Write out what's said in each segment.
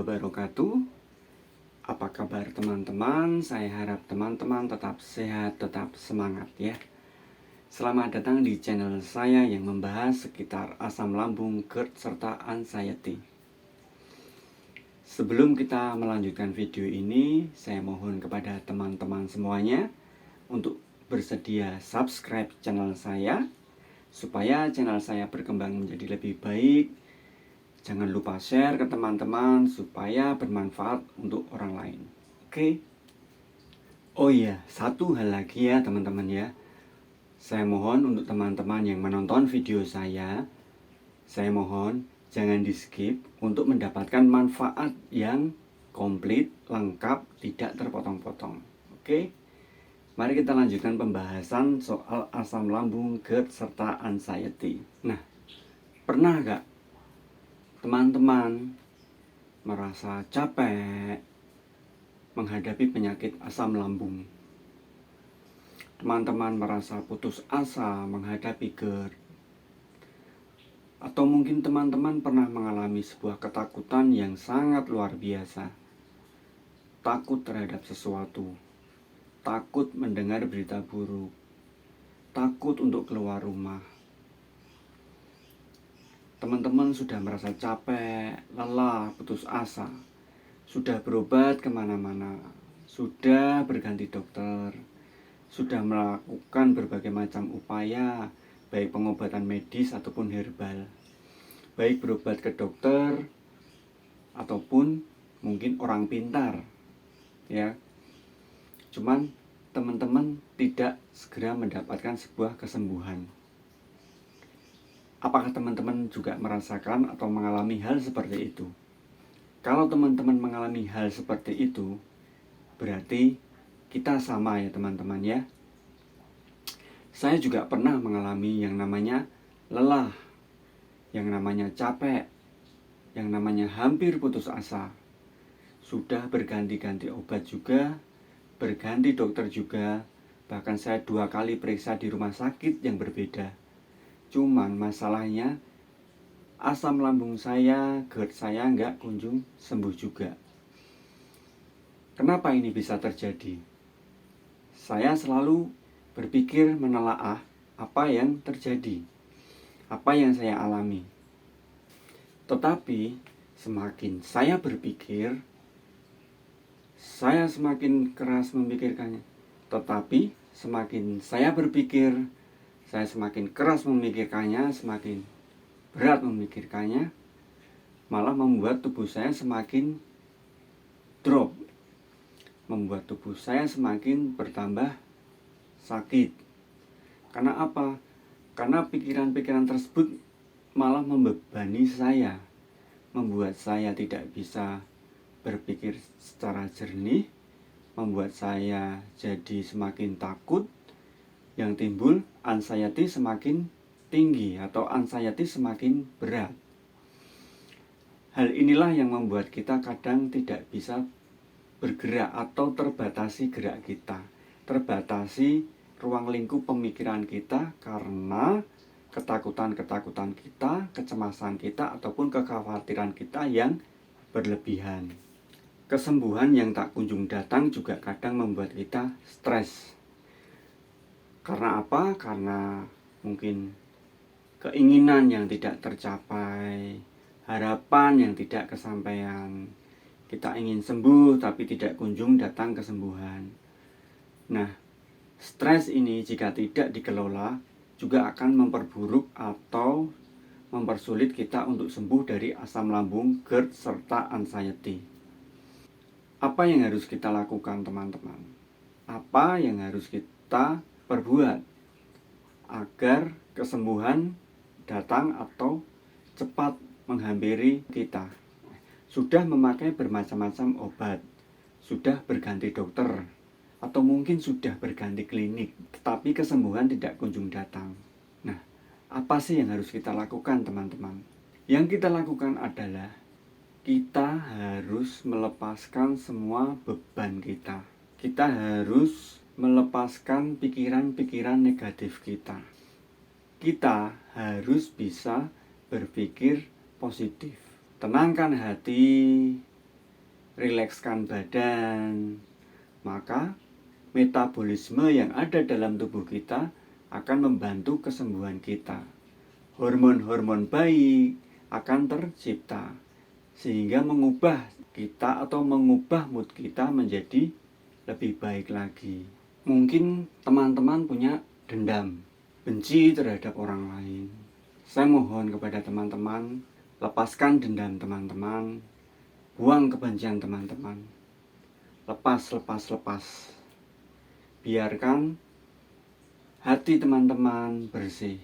wabarakatuh. Apa kabar teman-teman? Saya harap teman-teman tetap sehat, tetap semangat ya. Selamat datang di channel saya yang membahas sekitar asam lambung, GERD, serta anxiety. Sebelum kita melanjutkan video ini, saya mohon kepada teman-teman semuanya untuk bersedia subscribe channel saya supaya channel saya berkembang menjadi lebih baik. Jangan lupa share ke teman-teman supaya bermanfaat untuk orang lain. Oke? Oh iya, satu hal lagi ya teman-teman ya. Saya mohon untuk teman-teman yang menonton video saya mohon jangan di skip untuk mendapatkan manfaat yang komplit, lengkap, tidak terpotong-potong. Oke? Mari kita lanjutkan pembahasan soal asam lambung, GERD, serta anxiety. Nah, pernah gak teman-teman merasa capek menghadapi penyakit asam lambung? Teman-teman merasa putus asa menghadapi GERD? Atau mungkin teman-teman pernah mengalami sebuah ketakutan yang sangat luar biasa. Takut terhadap sesuatu, takut mendengar berita buruk, takut untuk keluar rumah. Teman-teman sudah merasa capek, lelah, putus asa, sudah berobat kemana-mana, sudah berganti dokter, sudah melakukan berbagai macam upaya, baik pengobatan medis ataupun herbal, baik berobat ke dokter ataupun mungkin orang pintar ya. Cuman teman-teman tidak segera mendapatkan sebuah kesembuhan. Apakah teman-teman juga merasakan atau mengalami hal seperti itu? Kalau teman-teman mengalami hal seperti itu, berarti kita sama ya teman-teman ya. Saya juga pernah mengalami yang namanya lelah, yang namanya capek, yang namanya hampir putus asa. Sudah berganti-ganti obat juga, berganti dokter juga, bahkan saya 2 kali periksa di rumah sakit yang berbeda. Cuman masalahnya asam lambung saya, GERD saya nggak kunjung sembuh juga. Kenapa ini bisa terjadi? Saya selalu berpikir menelaah apa yang terjadi, apa yang saya alami. Tetapi semakin saya berpikir, saya semakin keras memikirkannya. Tetapi semakin saya berpikir, saya semakin keras memikirkannya, semakin berat memikirkannya, malah membuat tubuh saya semakin drop, membuat tubuh saya semakin bertambah sakit. Karena apa? Karena pikiran-pikiran tersebut malah membebani saya, membuat saya tidak bisa berpikir secara jernih, membuat saya jadi semakin takut, yang timbul anxiety semakin tinggi atau anxiety semakin berat. Hal inilah yang membuat kita kadang tidak bisa bergerak atau terbatasi gerak kita, terbatasi ruang lingkup pemikiran kita karena ketakutan-ketakutan kita, kecemasan kita, ataupun kekhawatiran kita yang berlebihan. Kesembuhan yang tak kunjung datang juga kadang membuat kita stres. Karena apa? Karena mungkin keinginan yang tidak tercapai, harapan yang tidak kesampaian. Kita ingin sembuh tapi tidak kunjung datang kesembuhan. Nah, stres ini jika tidak dikelola juga akan memperburuk atau mempersulit kita untuk sembuh dari asam lambung, GERD, serta anxiety. Apa yang harus kita lakukan teman-teman? Apa yang harus kita perbuat agar kesembuhan datang atau cepat menghampiri kita? Sudah memakai bermacam-macam obat, sudah berganti dokter, atau mungkin sudah berganti klinik, tetapi kesembuhan tidak kunjung datang. Nah, apa sih yang harus kita lakukan teman-teman? Yang kita lakukan adalah kita harus melepaskan semua beban kita. Kita harus melepaskan pikiran-pikiran negatif kita. Kita harus bisa berpikir positif. Tenangkan hati, rilekskan badan, maka metabolisme yang ada dalam tubuh kita akan membantu kesembuhan kita. Hormon-hormon baik akan tercipta sehingga mengubah kita atau mengubah mood kita menjadi lebih baik lagi. Mungkin teman-teman punya dendam, benci terhadap orang lain. Saya mohon kepada teman-teman, lepaskan dendam teman-teman, buang kebencian teman-teman. Lepas. Biarkan hati teman-teman bersih.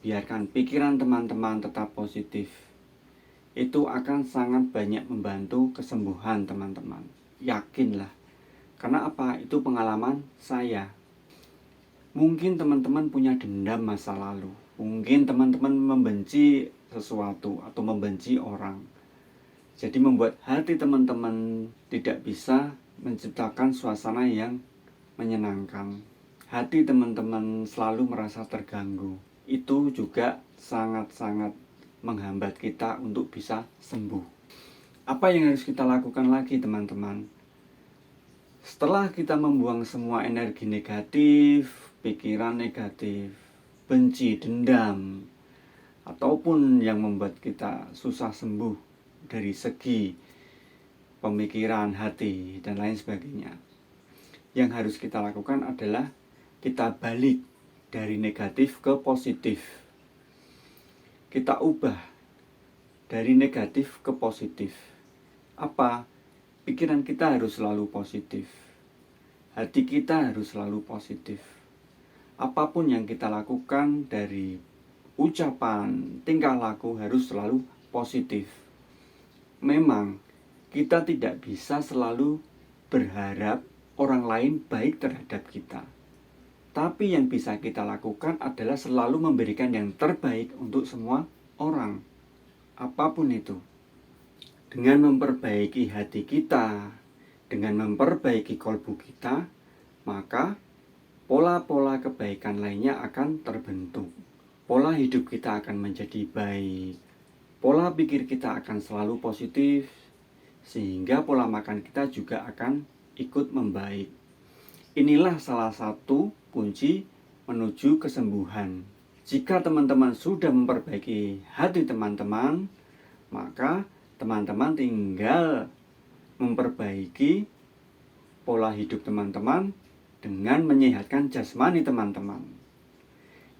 Biarkan pikiran teman-teman tetap positif. Itu akan sangat banyak membantu kesembuhan teman-teman. Yakinlah. Karena apa? Itu pengalaman saya. Mungkin teman-teman punya dendam masa lalu. Mungkin teman-teman membenci sesuatu atau membenci orang. Jadi membuat hati teman-teman tidak bisa menciptakan suasana yang menyenangkan. Hati teman-teman selalu merasa terganggu. Itu juga sangat-sangat menghambat kita untuk bisa sembuh. Apa yang harus kita lakukan lagi teman-teman? Setelah kita membuang semua energi negatif, pikiran negatif, benci, dendam, ataupun yang membuat kita susah sembuh dari segi pemikiran, hati, dan lain sebagainya, yang harus kita lakukan adalah kita balik dari negatif ke positif. Kita ubah dari negatif ke positif. Apa? Pikiran kita harus selalu positif. Hati kita harus selalu positif. Apapun yang kita lakukan dari ucapan, tingkah laku harus selalu positif. Memang kita tidak bisa selalu berharap orang lain baik terhadap kita. Tapi yang bisa kita lakukan adalah selalu memberikan yang terbaik untuk semua orang. Apapun itu. Dengan memperbaiki hati kita, dengan memperbaiki kalbu kita, maka pola-pola kebaikan lainnya akan terbentuk. Pola hidup kita akan menjadi baik. Pola pikir kita akan selalu positif, sehingga pola makan kita juga akan ikut membaik. Inilah salah satu kunci menuju kesembuhan. Jika teman-teman sudah memperbaiki hati teman-teman, maka teman-teman tinggal memperbaiki pola hidup teman-teman dengan menyehatkan jasmani teman-teman.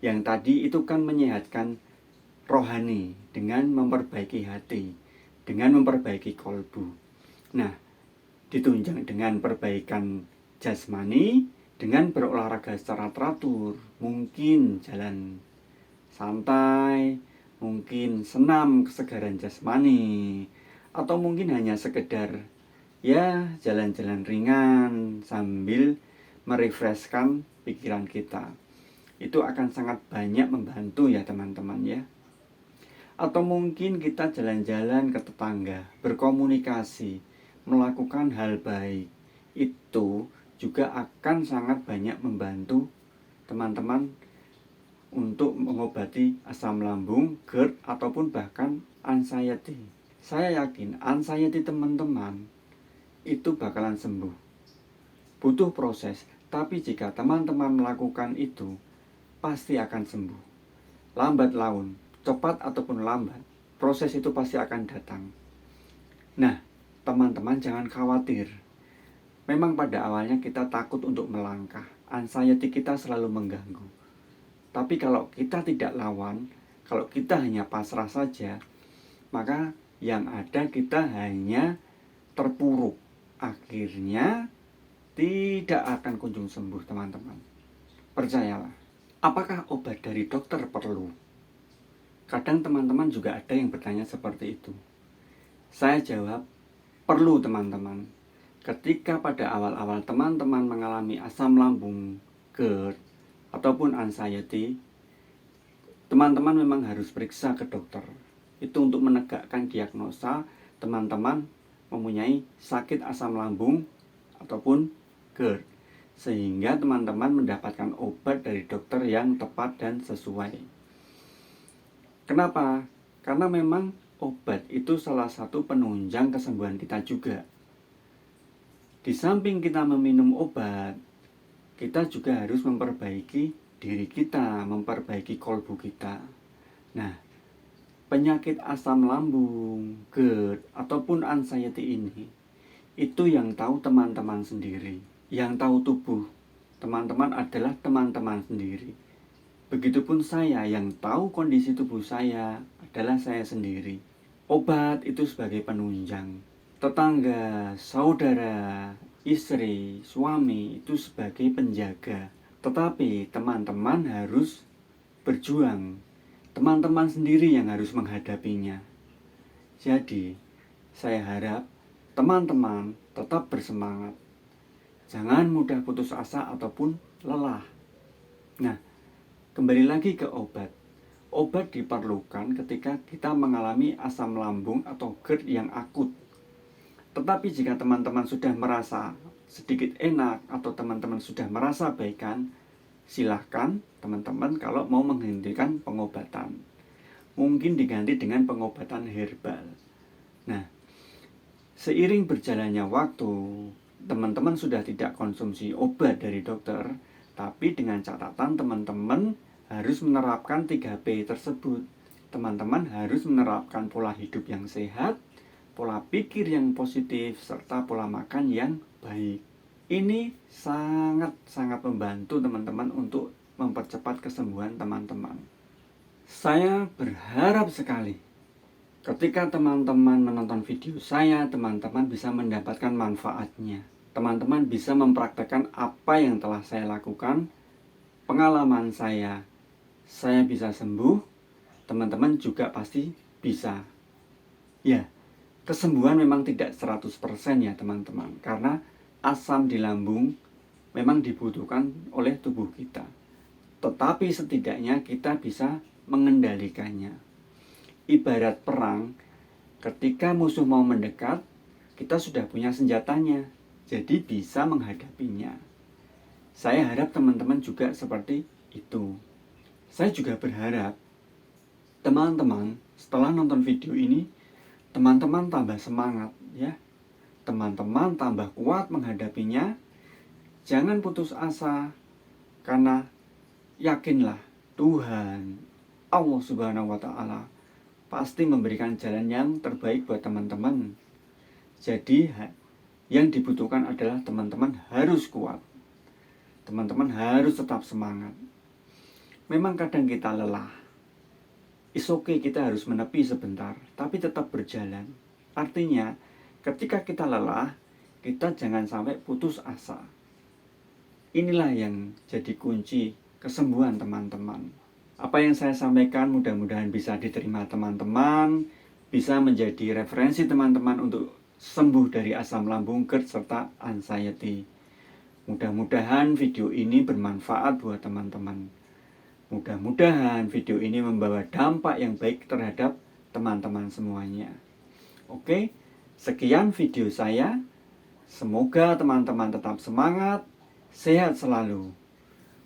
Yang tadi itu kan menyehatkan rohani dengan memperbaiki hati, dengan memperbaiki kalbu. Nah, ditunjang dengan perbaikan jasmani dengan berolahraga secara teratur, mungkin jalan santai, mungkin senam kesegaran jasmani, atau mungkin hanya sekedar ya jalan-jalan ringan sambil merefreshkan pikiran kita. Itu akan sangat banyak membantu ya teman-teman ya. Atau mungkin kita jalan-jalan ke tetangga, berkomunikasi, melakukan hal baik. Itu juga akan sangat banyak membantu teman-teman untuk mengobati asam lambung, GERD, ataupun bahkan anxiety. Saya yakin anxiety teman-teman itu bakalan sembuh. Butuh proses, tapi jika teman-teman melakukan itu, pasti akan sembuh. Lambat laun, cepat ataupun lambat, proses itu pasti akan datang. Nah, teman-teman jangan khawatir. Memang pada awalnya kita takut untuk melangkah. Anxiety kita selalu mengganggu. Tapi kalau kita tidak lawan, kalau kita hanya pasrah saja, maka yang ada kita hanya terpuruk. Akhirnya tidak akan kunjung sembuh teman-teman. Percayalah. Apakah obat dari dokter perlu? Kadang teman-teman juga ada yang bertanya seperti itu. Saya jawab, perlu teman-teman. Ketika pada awal-awal teman-teman mengalami asam lambung, GERD, ataupun anxiety, teman-teman memang harus periksa ke dokter. Itu untuk menegakkan diagnosa teman-teman mempunyai sakit asam lambung ataupun GERD, sehingga teman-teman mendapatkan obat dari dokter yang tepat dan sesuai. Kenapa? Karena memang obat itu salah satu penunjang kesembuhan kita juga. Di samping kita meminum obat, kita juga harus memperbaiki diri kita, memperbaiki kolbu kita. Nah, penyakit asam lambung, GERD, ataupun anxiety ini, itu yang tahu teman-teman sendiri. Yang tahu tubuh teman-teman adalah teman-teman sendiri. Begitupun saya, yang tahu kondisi tubuh saya adalah saya sendiri. Obat itu sebagai penunjang. Tetangga, saudara, istri, suami itu sebagai penjaga. Tetapi teman-teman harus berjuang. Teman-teman sendiri yang harus menghadapinya. Jadi, saya harap teman-teman tetap bersemangat. Jangan mudah putus asa ataupun lelah. Nah, kembali lagi ke obat. Obat diperlukan ketika kita mengalami asam lambung atau GERD yang akut. Tetapi jika teman-teman sudah merasa sedikit enak atau teman-teman sudah merasa baikan, silahkan teman-teman kalau mau menghentikan pengobatan. Mungkin diganti dengan pengobatan herbal. Nah, seiring berjalannya waktu, teman-teman sudah tidak konsumsi obat dari dokter, tapi dengan catatan teman-teman harus menerapkan 3P tersebut. Teman-teman harus menerapkan pola hidup yang sehat, pola pikir yang positif, serta pola makan yang baik. Ini sangat-sangat membantu teman-teman untuk mempercepat kesembuhan teman-teman. Saya berharap sekali ketika teman-teman menonton video saya, teman-teman bisa mendapatkan manfaatnya. Teman-teman bisa mempraktekkan apa yang telah saya lakukan, pengalaman saya bisa sembuh, teman-teman juga pasti bisa. Ya, kesembuhan memang tidak 100% ya teman-teman, karena asam di lambung memang dibutuhkan oleh tubuh kita. Tetapi setidaknya kita bisa mengendalikannya. Ibarat perang, ketika musuh mau mendekat, kita sudah punya senjatanya, jadi bisa menghadapinya. Saya harap teman-teman juga seperti itu. Saya juga berharap teman-teman setelah nonton video ini, teman-teman tambah semangat ya. Teman-teman tambah kuat menghadapinya. Jangan putus asa, karena yakinlah Tuhan Allah Subhanahu wa Ta'ala pasti memberikan jalan yang terbaik buat teman-teman. Jadi yang dibutuhkan adalah teman-teman harus kuat. Teman-teman harus tetap semangat. Memang kadang kita lelah. It's okay, kita harus menepi sebentar, tapi tetap berjalan. Artinya, ketika kita lelah, kita jangan sampai putus asa. Inilah yang jadi kunci kesembuhan teman-teman. Apa yang saya sampaikan mudah-mudahan bisa diterima teman-teman, bisa menjadi referensi teman-teman untuk sembuh dari asam lambung, GERD, serta anxiety. Mudah-mudahan video ini bermanfaat buat teman-teman. Mudah-mudahan video ini membawa dampak yang baik terhadap teman-teman semuanya. Oke, sekian video saya. Semoga teman-teman tetap semangat, sehat selalu.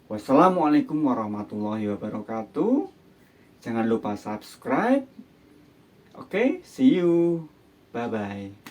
Wassalamualaikum warahmatullahi wabarakatuh. Jangan lupa subscribe. Oke, see you. Bye-bye.